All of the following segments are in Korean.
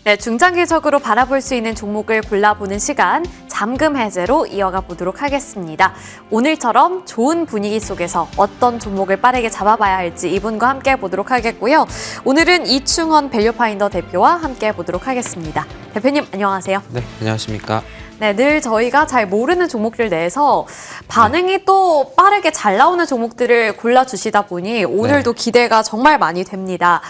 네, 중장기적으로 바라볼 수 있는 종목을 골라보는 시간, 잠금 해제로 이어가 보도록 하겠습니다. 오늘처럼 좋은 분위기 속에서 어떤 종목을 빠르게 잡아봐야 할지 이분과 함께 보도록 하겠고요. 오늘은 이충헌 밸류파인더 대표와 함께 보도록 하겠습니다. 대표님, 안녕하세요. 네, 안녕하십니까. 네, 늘 저희가 잘 모르는 종목들 내에서 반응이 또 빠르게 잘 나오는 종목들을 골라주시다 보니 오늘도 기대가 정말 많이 됩니다.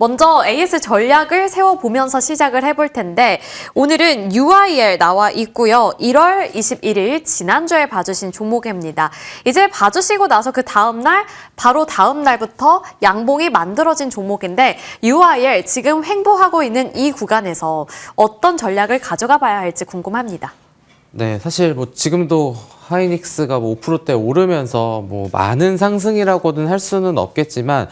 먼저 AS 전략을 세워보면서 시작을 해볼 텐데 오늘은 UIL 나와 있고요. 1월 21일 지난주에 봐주신 종목입니다. 이제 봐주시고 나서 그 다음날 바로 다음 날부터 양봉이 만들어진 종목인데 UIL 지금 횡보하고 있는 이 구간에서 어떤 전략을 가져가 봐야 할지 궁금합니다. 네, 사실 뭐 지금도 하이닉스가 뭐 5%대 오르면서 뭐 많은 상승이라고는 할 수는 없겠지만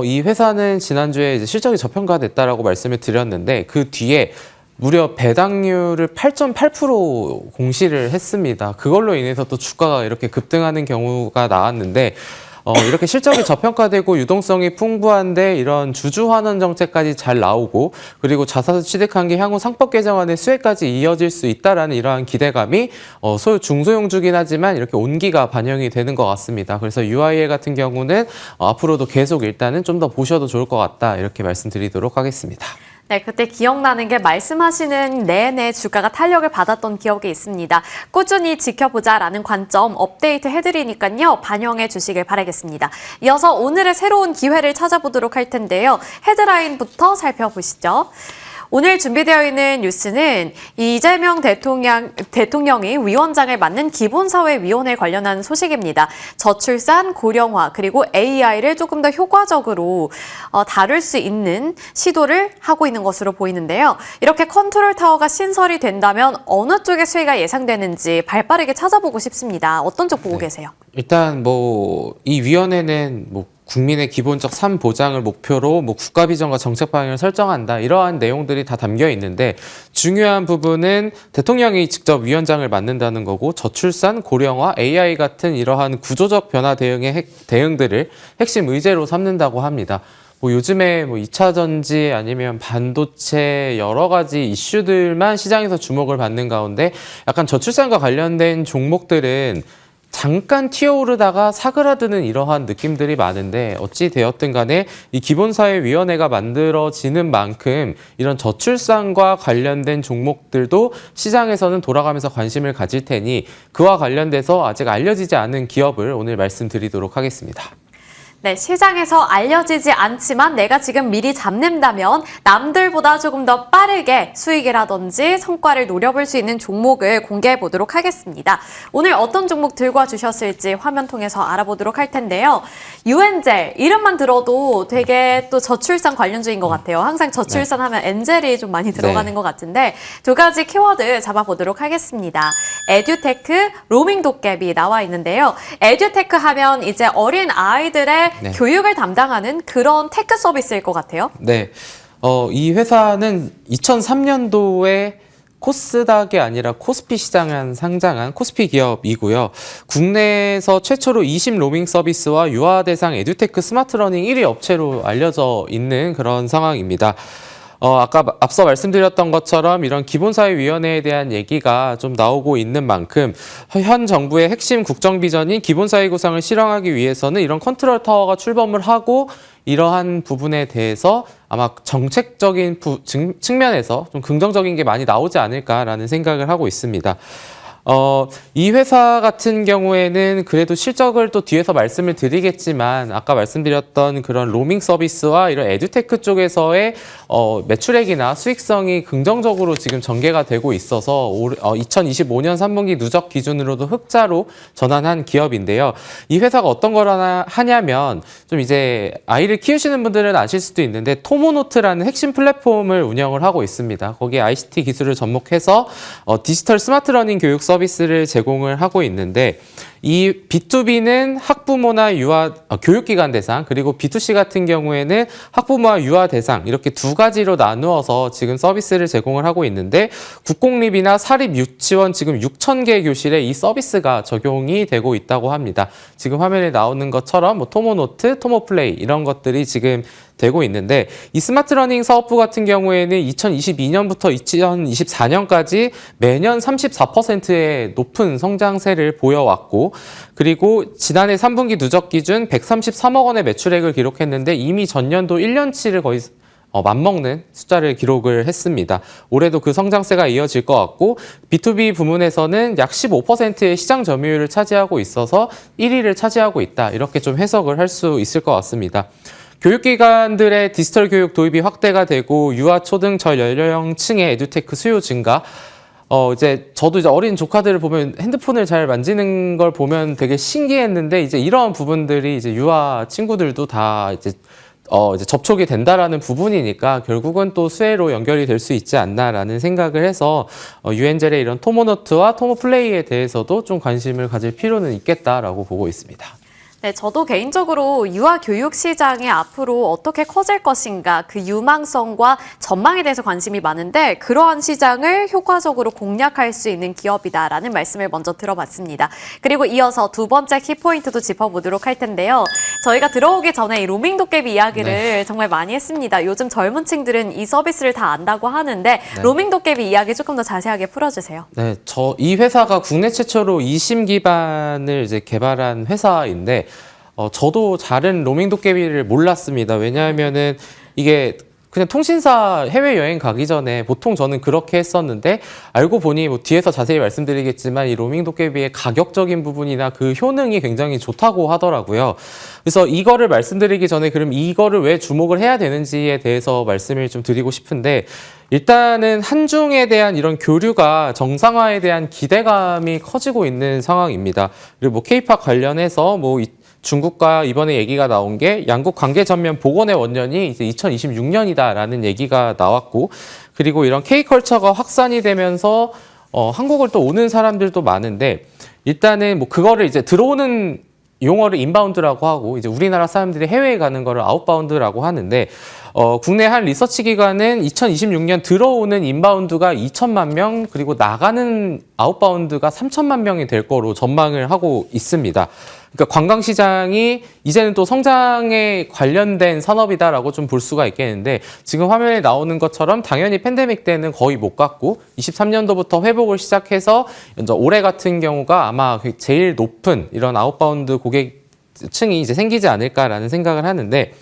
이 회사는 지난주에 이제 실적이 저평가됐다라고 말씀을 드렸는데 그 뒤에 무려 배당률을 8.8% 공시를 했습니다. 그걸로 인해서 또 주가가 이렇게 급등하는 경우가 나왔는데 이렇게 실적이 저평가되고 유동성이 풍부한데 이런 주주 환원 정책까지 잘 나오고 그리고 자사주 취득한 게 향후 상법 개정안의 수혜까지 이어질 수 있다라는 이러한 기대감이 중소형주긴 하지만 이렇게 온기가 반영이 되는 것 같습니다. 그래서 UIL 같은 경우는 앞으로도 계속 일단은 좀 더 보셔도 좋을 것 같다 이렇게 말씀드리도록 하겠습니다. 네, 그때 기억나는 게 말씀하시는 내내 주가가 탄력을 받았던 기억이 있습니다. 꾸준히 지켜보자라는 관점 업데이트 해드리니까요. 반영해 주시길 바라겠습니다. 이어서 오늘의 새로운 기회를 찾아보도록 할 텐데요. 헤드라인부터 살펴보시죠. 오늘 준비되어 있는 뉴스는 이재명 대통령이 위원장을 맡는 기본사회위원회 관련한 소식입니다. 저출산, 고령화, 그리고 AI를 조금 더 효과적으로 다룰 수 있는 시도를 하고 있는 것으로 보이는데요. 이렇게 컨트롤 타워가 신설이 된다면 어느 쪽의 수혜가 예상되는지 발빠르게 찾아보고 싶습니다. 어떤 쪽 보고 계세요? 일단 뭐 이 위원회는 뭐 국민의 기본적 삶 보장을 목표로 뭐 국가 비전과 정책 방향을 설정한다. 이러한 내용들이 다 담겨 있는데 중요한 부분은 대통령이 직접 위원장을 맡는다는 거고 저출산, 고령화, AI 같은 이러한 구조적 변화 대응들을 핵심 의제로 삼는다고 합니다. 뭐 요즘에 뭐 2차 전지 아니면 반도체 여러 가지 이슈들만 시장에서 주목을 받는 가운데 약간 저출산과 관련된 종목들은 잠깐 튀어오르다가 사그라드는 이러한 느낌들이 많은데 어찌 되었든 간에 이 기본사회위원회가 만들어지는 만큼 이런 저출산과 관련된 종목들도 시장에서는 돌아가면서 관심을 가질 테니 그와 관련돼서 아직 알려지지 않은 기업을 오늘 말씀드리도록 하겠습니다. 네, 시장에서 알려지지 않지만 내가 지금 미리 잡는다면 남들보다 조금 더 빠르게 수익이라든지 성과를 노려볼 수 있는 종목을 공개해 보도록 하겠습니다. 오늘 어떤 종목 들고 와주셨을지 화면 통해서 알아보도록 할 텐데요. 유엔젤, 이름만 들어도 되게 또 저출산 관련주인 것 같아요. 항상 저출산 하면 엔젤이 좀 많이 들어가는 것 같은데 두 가지 키워드 잡아보도록 하겠습니다. 에듀테크, 로밍 도깨비 나와 있는데요. 에듀테크 하면 이제 어린 아이들의 교육을 담당하는 그런 테크 서비스일 것 같아요. 네, 이 회사는 2003년도에 코스닥이 아니라 코스피 시장에 상장한 코스피 기업이고요. 국내에서 최초로 20 로밍 서비스와 유아 대상 에듀테크 스마트 러닝 1위 업체로 알려져 있는 그런 상황입니다. 아까 앞서 말씀드렸던 것처럼 이런 기본사회위원회에 대한 얘기가 좀 나오고 있는 만큼 현 정부의 핵심 국정 비전인 기본사회 구상을 실현하기 위해서는 이런 컨트롤 타워가 출범을 하고 이러한 부분에 대해서 아마 정책적인 측면에서 좀 긍정적인 게 많이 나오지 않을까라는 생각을 하고 있습니다. 이 회사 같은 경우에는 그래도 실적을 또 뒤에서 말씀을 드리겠지만 아까 말씀드렸던 그런 로밍 서비스와 이런 에듀테크 쪽에서의 매출액이나 수익성이 긍정적으로 지금 전개가 되고 있어서 2025년 3분기 누적 기준으로도 흑자로 전환한 기업인데요. 이 회사가 어떤 걸 하냐면 좀 이제 아이를 키우시는 분들은 아실 수도 있는데 토모노트라는 핵심 플랫폼을 운영을 하고 있습니다. 거기에 ICT 기술을 접목해서 디지털 스마트 러닝 교육 서비스를 제공을 하고 있는데 이 B2B는 학부모나 유아 교육기관 대상 그리고 B2C 같은 경우에는 학부모와 유아 대상 이렇게 두 가지로 나누어서 지금 서비스를 제공을 하고 있는데 국공립이나 사립 유치원 지금 6,000개 교실에 이 서비스가 적용이 되고 있다고 합니다. 지금 화면에 나오는 것처럼 뭐 토모노트, 토모플레이 이런 것들이 지금 되고 있는데 이 스마트 러닝 사업부 같은 경우에는 2022년부터 2024년까지 매년 34%의 높은 성장세를 보여왔고 그리고 지난해 3분기 누적 기준 133억 원의 매출액을 기록했는데 이미 전년도 1년치를 거의 맞먹는 숫자를 기록을 했습니다. 올해도 그 성장세가 이어질 것 같고 B2B 부문에서는 약 15%의 시장 점유율을 차지하고 있어서 1위를 차지하고 있다. 이렇게 좀 해석을 할 수 있을 것 같습니다. 교육기관들의 디지털 교육 도입이 확대가 되고 유아 초등 저연령층의 에듀테크 수요 증가 저도 이제 어린 조카들을 보면 핸드폰을 잘 만지는 걸 보면 되게 신기했는데 이제 이러한 부분들이 이제 유아 친구들도 다 이제 접촉이 된다라는 부분이니까 결국은 또 수혜로 연결이 될 수 있지 않나라는 생각을 해서 유엔젤의 이런 토모노트와 토모플레이에 대해서도 좀 관심을 가질 필요는 있겠다라고 보고 있습니다. 네, 저도 개인적으로 유아 교육 시장이 앞으로 어떻게 커질 것인가 그 유망성과 전망에 대해서 관심이 많은데 그러한 시장을 효과적으로 공략할 수 있는 기업이다라는 말씀을 먼저 들어봤습니다. 그리고 이어서 두 번째 키포인트도 짚어보도록 할 텐데요. 저희가 들어오기 전에 이 로밍 도깨비 이야기를 정말 많이 했습니다. 요즘 젊은 층들은 이 서비스를 다 안다고 하는데 로밍 도깨비 이야기 조금 더 자세하게 풀어주세요. 네, 이 회사가 국내 최초로 이심 기반을 이제 개발한 회사인데 저도 잘은 로밍 도깨비를 몰랐습니다. 왜냐하면은 이게 그냥 통신사 해외여행 가기 전에 보통 저는 그렇게 했었는데 알고 보니 뭐 뒤에서 자세히 말씀드리겠지만 이 로밍 도깨비의 가격적인 부분이나 그 효능이 굉장히 좋다고 하더라고요. 그래서 이거를 말씀드리기 전에 그럼 이거를 왜 주목을 해야 되는지에 대해서 말씀을 좀 드리고 싶은데 일단은 한중에 대한 이런 교류가 정상화에 대한 기대감이 커지고 있는 상황입니다. 그리고 뭐 K-팝 관련해서 중국과 이번에 얘기가 나온 게 양국 관계 전면 복원의 원년이 이제 2026년이다라는 얘기가 나왔고 그리고 이런 K컬처가 확산이 되면서 한국을 또 오는 사람들도 많은데 일단은 그거를 이제 들어오는 용어를 인바운드라고 하고 이제 우리나라 사람들이 해외에 가는 거를 아웃바운드라고 하는데 국내 한 리서치 기관은 2026년 들어오는 인바운드가 2천만 명 그리고 나가는 아웃바운드가 3천만 명이 될 거로 전망을 하고 있습니다. 그러니까 관광시장이 이제는 또 성장에 관련된 산업이다라고 좀 볼 수가 있겠는데 지금 화면에 나오는 것처럼 당연히 팬데믹 때는 거의 못 갔고 23년도부터 회복을 시작해서 올해 같은 경우가 아마 제일 높은 이런 아웃바운드 고객층이 이제 생기지 않을까라는 생각을 하는데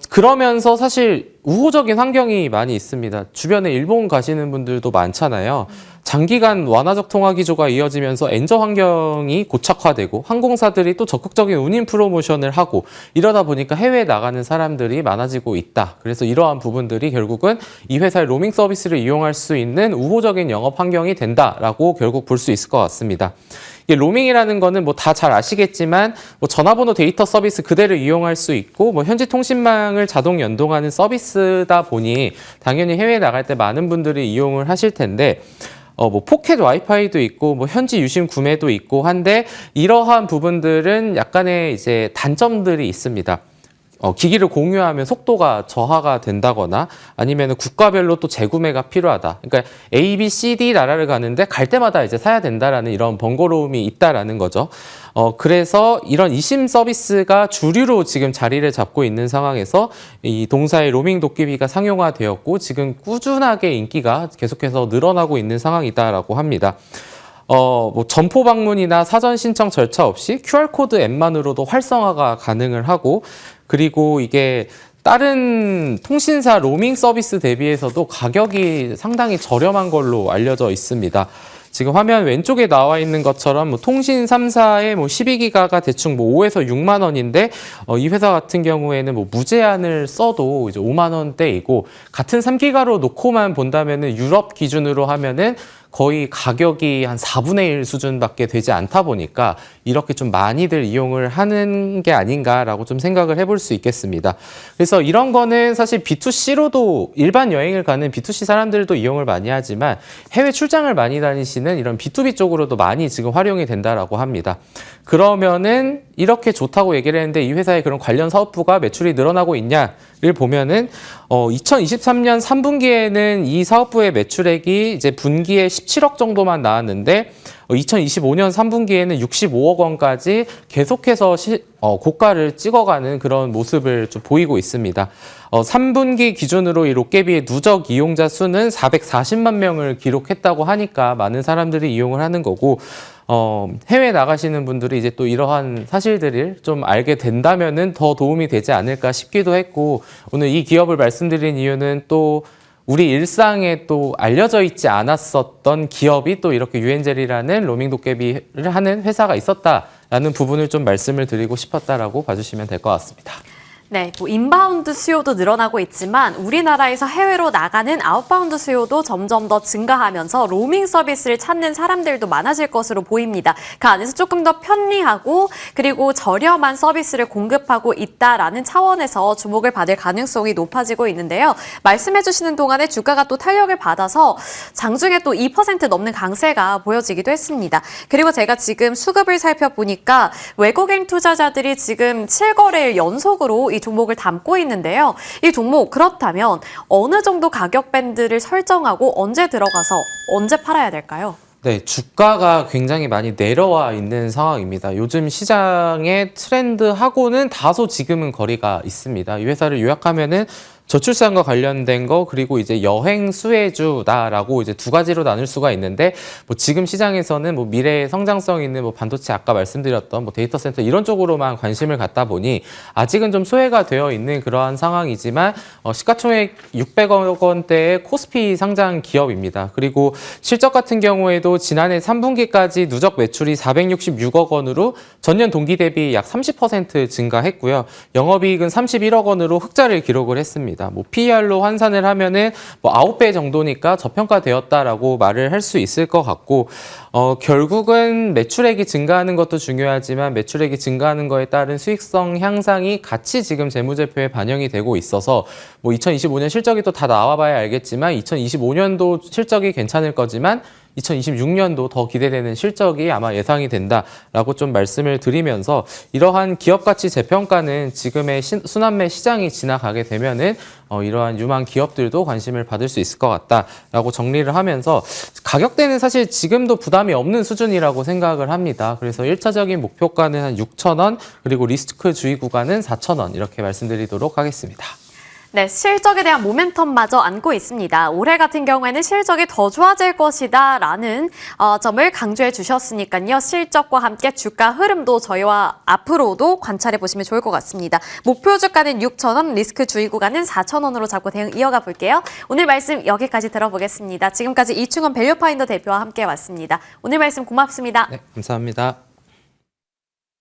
그러면서 사실 우호적인 환경이 많이 있습니다. 주변에 일본 가시는 분들도 많잖아요. 장기간 완화적 통화 기조가 이어지면서 엔저 환경이 고착화되고 항공사들이 또 적극적인 운임 프로모션을 하고 이러다 보니까 해외에 나가는 사람들이 많아지고 있다. 그래서 이러한 부분들이 결국은 이 회사의 로밍 서비스를 이용할 수 있는 우호적인 영업 환경이 된다라고 결국 볼 수 있을 것 같습니다. 이게 로밍이라는 거는 다 잘 아시겠지만 전화번호 데이터 서비스 그대로 이용할 수 있고 현지 통신망을 자동 연동하는 서비스다 보니 당연히 해외에 나갈 때 많은 분들이 이용을 하실 텐데 포켓 와이파이도 있고 현지 유심 구매도 있고 한데 이러한 부분들은 약간의 이제 단점들이 있습니다. 기기를 공유하면 속도가 저하가 된다거나 아니면 국가별로 또 재구매가 필요하다. 그러니까 A, B, C, D 나라를 가는데 갈 때마다 이제 사야 된다라는 이런 번거로움이 있다라는 거죠. 그래서 이런 이심 서비스가 주류로 지금 자리를 잡고 있는 상황에서 이 동사의 로밍 도깨비가 상용화되었고 지금 꾸준하게 인기가 계속해서 늘어나고 있는 상황이다라고 합니다. 점포 방문이나 사전 신청 절차 없이 QR코드 앱만으로도 활성화가 가능을 하고 그리고 이게 다른 통신사 로밍 서비스 대비해서도 가격이 상당히 저렴한 걸로 알려져 있습니다. 지금 화면 왼쪽에 나와 있는 것처럼 통신 3사의 12기가가 대충 5에서 6만 원인데 이 회사 같은 경우에는 무제한을 써도 이제 5만 원대이고 같은 3기가로 놓고만 본다면은 유럽 기준으로 하면은 거의 가격이 한 4분의 1 수준밖에 되지 않다 보니까 이렇게 좀 많이들 이용을 하는 게 아닌가라고 좀 생각을 해볼 수 있겠습니다. 그래서 이런 거는 사실 B2C로도 일반 여행을 가는 B2C 사람들도 이용을 많이 하지만 해외 출장을 많이 다니시는 이런 B2B 쪽으로도 많이 지금 활용이 된다라고 합니다. 그러면은 이렇게 좋다고 얘기를 했는데 이 회사의 그런 관련 사업부가 매출이 늘어나고 있냐를 보면은 2023년 3분기에는 이 사업부의 매출액이 이제 분기에 17억 정도만 나왔는데 2025년 3분기에는 65억 원까지 계속해서 고가를 찍어가는 그런 모습을 좀 보이고 있습니다. 3분기 기준으로 이 롯데비의 누적 이용자 수는 440만 명을 기록했다고 하니까 많은 사람들이 이용을 하는 거고 해외 나가시는 분들이 이제 또 이러한 사실들을 좀 알게 된다면은 더 도움이 되지 않을까 싶기도 했고 오늘 이 기업을 말씀드린 이유는 또 우리 일상에 또 알려져 있지 않았었던 기업이 또 이렇게 유엔젤이라는 로밍 도깨비를 하는 회사가 있었다라는 부분을 좀 말씀을 드리고 싶었다라고 봐주시면 될 것 같습니다. 네, 뭐 인바운드 수요도 늘어나고 있지만 우리나라에서 해외로 나가는 아웃바운드 수요도 점점 더 증가하면서 로밍 서비스를 찾는 사람들도 많아질 것으로 보입니다. 그 안에서 조금 더 편리하고 그리고 저렴한 서비스를 공급하고 있다라는 차원에서 주목을 받을 가능성이 높아지고 있는데요. 말씀해 주시는 동안에 주가가 또 탄력을 받아서 장중에 또 2% 넘는 강세가 보여지기도 했습니다. 그리고 제가 지금 수급을 살펴보니까 외국인 투자자들이 지금 7거래일 연속으로 이 종목을 담고 있는데요. 이 종목 그렇다면 어느 정도 가격 밴드를 설정하고 언제 들어가서 언제 팔아야 될까요? 네, 주가가 굉장히 많이 내려와 있는 상황입니다. 요즘 시장의 트렌드하고는 다소 지금은 거리가 있습니다. 이 회사를 요약하면은 저출산과 관련된 거 그리고 이제 여행 수혜주다라고 이제 두 가지로 나눌 수가 있는데 뭐 지금 시장에서는 뭐 미래의 성장성 있는 뭐 반도체 아까 말씀드렸던 뭐 데이터 센터 이런 쪽으로만 관심을 갖다 보니 아직은 좀 소외가 되어 있는 그러한 상황이지만 시가총액 600억 원대의 코스피 상장 기업입니다. 그리고 실적 같은 경우에도 지난해 3분기까지 누적 매출이 466억 원으로 전년 동기 대비 약 30% 증가했고요. 영업이익은 31억 원으로 흑자를 기록을 했습니다. 뭐 PER로 환산을 하면은 뭐 9배 정도니까 저평가되었다라고 말을 할 수 있을 것 같고 결국은 매출액이 증가하는 것도 중요하지만 매출액이 증가하는 거에 따른 수익성 향상이 같이 지금 재무제표에 반영이 되고 있어서 뭐 2025년 실적이 또 다 나와봐야 알겠지만 2025년도 실적이 괜찮을 거지만 2026년도 더 기대되는 실적이 아마 예상이 된다라고 좀 말씀을 드리면서 이러한 기업 가치 재평가는 지금의 순환매 시장이 지나가게 되면은 이러한 유망 기업들도 관심을 받을 수 있을 것 같다라고 정리를 하면서 가격대는 사실 지금도 부담이 없는 수준이라고 생각을 합니다. 그래서 1차적인 목표가는 한 6,000원 그리고 리스크 주의 구간은 4,000원 이렇게 말씀드리도록 하겠습니다. 네, 실적에 대한 모멘텀마저 안고 있습니다. 올해 같은 경우에는 실적이 더 좋아질 것이다 라는 점을 강조해 주셨으니까요. 실적과 함께 주가 흐름도 저희와 앞으로도 관찰해 보시면 좋을 것 같습니다. 목표 주가는 6,000원, 리스크 주의 구간은 4,000원으로 잡고 대응 이어가 볼게요. 오늘 말씀 여기까지 들어보겠습니다. 지금까지 이충원 밸류파인더 대표와 함께 왔습니다. 오늘 말씀 고맙습니다. 네, 감사합니다.